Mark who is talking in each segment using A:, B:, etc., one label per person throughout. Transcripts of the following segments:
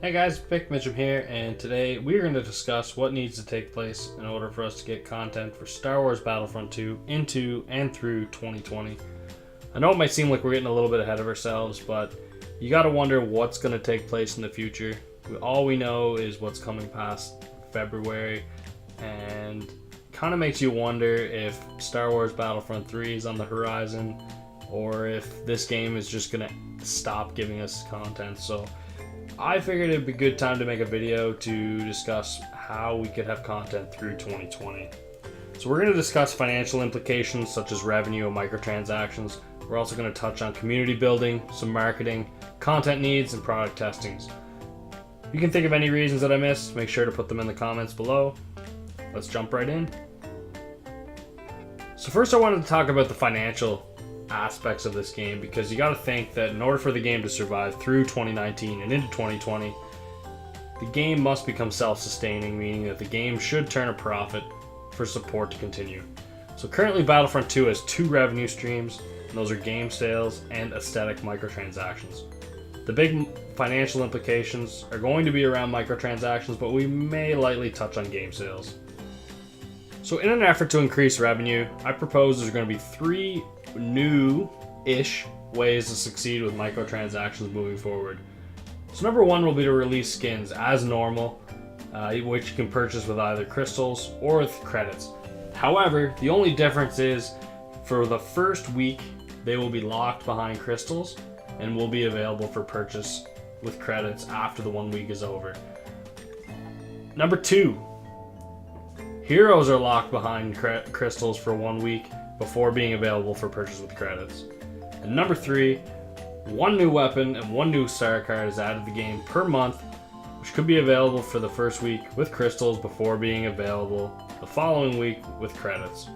A: Hey guys, Bic Mitchum here, and today we're going to discuss what needs to take place in order for us to get content for Star Wars Battlefront 2 into and through 2020. I know it might seem like we're getting a little bit ahead of ourselves, but you gotta wonder what's going to take place in the future. All we know is what's coming past February, and kind of makes you wonder if Star Wars Battlefront 3 is on the horizon, or if this game is just going to stop giving us content. So I figured it'd be a good time to make a video to discuss how we could have content through 2020. So we're going to discuss financial implications such as revenue and microtransactions. We're also going to touch on community building, some marketing, content needs, and product testings. If you can think of any reasons that I missed, make sure to put them in the comments below. Let's jump right in. So first I wanted to talk about the financial aspects of this game, because you got to think that in order for the game to survive through 2019 and into 2020, the game must become self-sustaining, meaning that the game should turn a profit for support to continue. So currently Battlefront 2 has two revenue streams, and those are game sales and aesthetic microtransactions. The big financial implications are going to be around microtransactions, but we may lightly touch on game sales. So in an effort to increase revenue, I propose there's going to be three new-ish ways to succeed with microtransactions moving forward. So number one will be to release skins as normal, which you can purchase with either crystals or with credits. However, the only difference is for the first week, they will be locked behind crystals and will be available for purchase with credits after the 1 week is over. Number two, heroes are locked behind crystals for 1 week before being available for purchase with credits. And number three, one new weapon and one new star card is added to the game per month, which could be available for the first week with crystals before being available the following week with credits.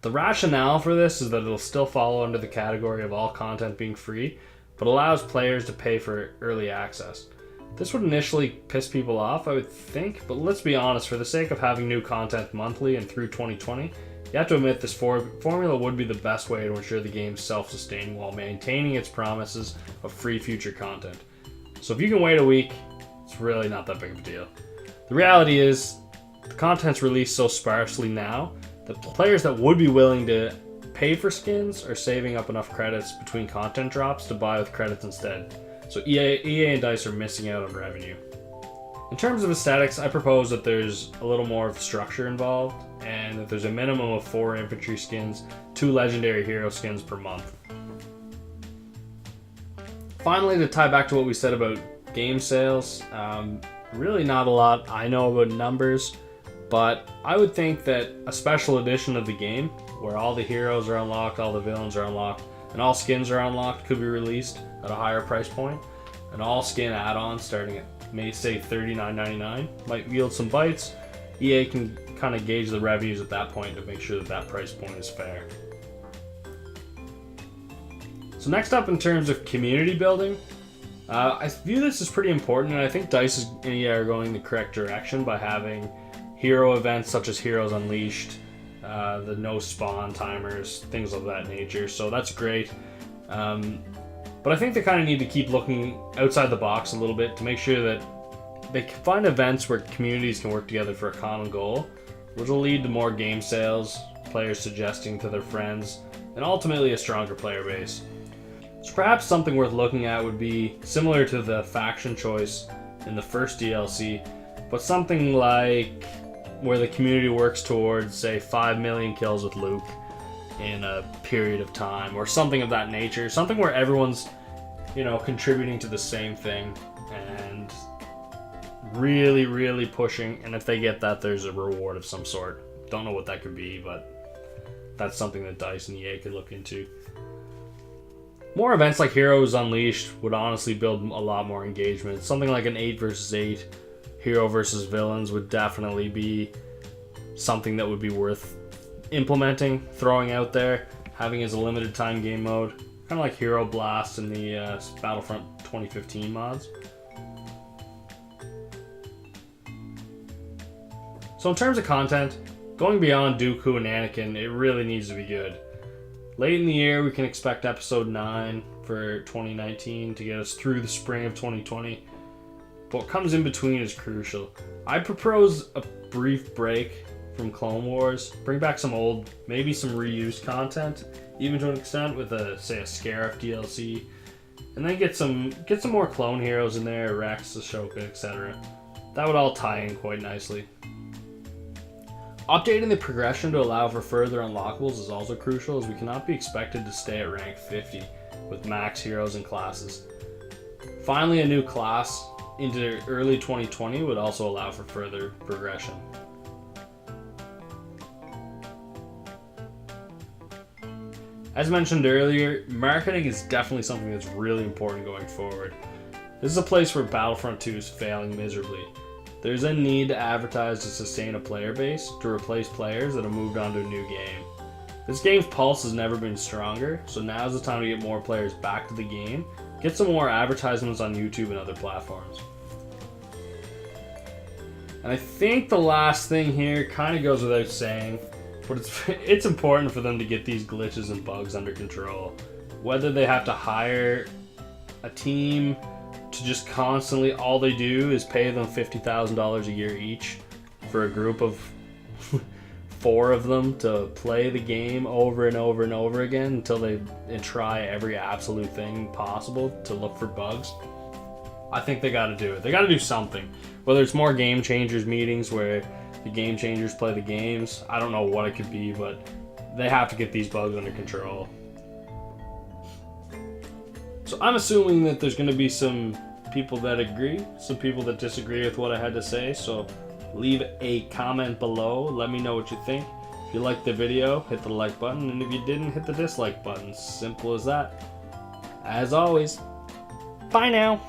A: The rationale for this is that it'll still fall under the category of all content being free, but allows players to pay for early access. This would initially piss people off, I would think, but let's be honest, for the sake of having new content monthly and through 2020, you have to admit this formula would be the best way to ensure the game's self-sustaining while maintaining its promises of free future content. So if you can wait a week, it's really not that big of a deal. The reality is, the content's released so sparsely now that players that would be willing to pay for skins are saving up enough credits between content drops to buy with credits instead. So EA and DICE are missing out on revenue. In terms of aesthetics, I propose that there's a little more of structure involved, and that there's a minimum of 4 infantry skins, 2 legendary hero skins per month. Finally, to tie back to what we said about game sales, really not a lot I know about numbers, but I would think that a special edition of the game, where all the heroes are unlocked, all the villains are unlocked, and all skins are unlocked, could be released at a higher price point. An all skin add-on starting at, may say, $39.99 might yield some bites. EA can kind of gauge the revenues at that point to make sure that that price point is fair. So next up, in terms of community building, I view this as pretty important, and I think DICE and EA are going the correct direction by having hero events such as Heroes Unleashed, the no spawn timers, things of that nature, so that's great. But I think they kind of need to keep looking outside the box a little bit to make sure that they can find events where communities can work together for a common goal, which will lead to more game sales, players suggesting to their friends, and ultimately a stronger player base. So perhaps something worth looking at would be similar to the faction choice in the first DLC, but something like where the community works towards, say, 5 million kills with Luke in a period of time, or something of that nature. Something where everyone's, contributing to the same thing and really pushing, and if they get that, there's a reward of some sort. Don't know what that could be, but that's something that DICE and EA could look into. More events like Heroes Unleashed would honestly build a lot more engagement. Something like an 8 versus 8 hero versus villains would definitely be something that would be worth implementing, throwing out there, having as a limited time game mode, kind of like Hero Blast in the Battlefront 2015 mods. So in terms of content, going beyond Dooku and Anakin, it really needs to be good. Late in the year, we can expect episode 9 for 2019 to get us through the spring of 2020. but what comes in between is crucial. I propose a brief break from Clone Wars, bring back some old, maybe some reused content, even to an extent with a Scarif DLC, and then get some more clone heroes in there, Rex, Ashoka, etc. That would all tie in quite nicely. Updating the progression to allow for further unlockables is also crucial, as we cannot be expected to stay at rank 50 with max heroes and classes. Finally, a new class into early 2020 would also allow for further progression. As mentioned earlier, marketing is definitely something that's really important going forward. This is a place where Battlefront 2 is failing miserably. There's a need to advertise to sustain a player base to replace players that have moved on to a new game. This game's pulse has never been stronger, so now's the time to get more players back to the game, get some more advertisements on YouTube and other platforms. And I think the last thing here kind of goes without saying, but it's important for them to get these glitches and bugs under control. Whether they have to hire a team to just constantly, all they do is pay them $50,000 a year each for a group of 4 of them to play the game over and over and over again until they try every absolute thing possible to look for bugs. I think they gotta do it. They gotta do something. Whether it's more game changers meetings where the game changers play the games, I don't know what it could be, but they have to get these bugs under control. So I'm assuming that there's going to be some people that agree, some people that disagree with what I had to say, so leave a comment below, let me know what you think. If you liked the video, hit the like button, and if you didn't, hit the dislike button. Simple as that. As always, bye now.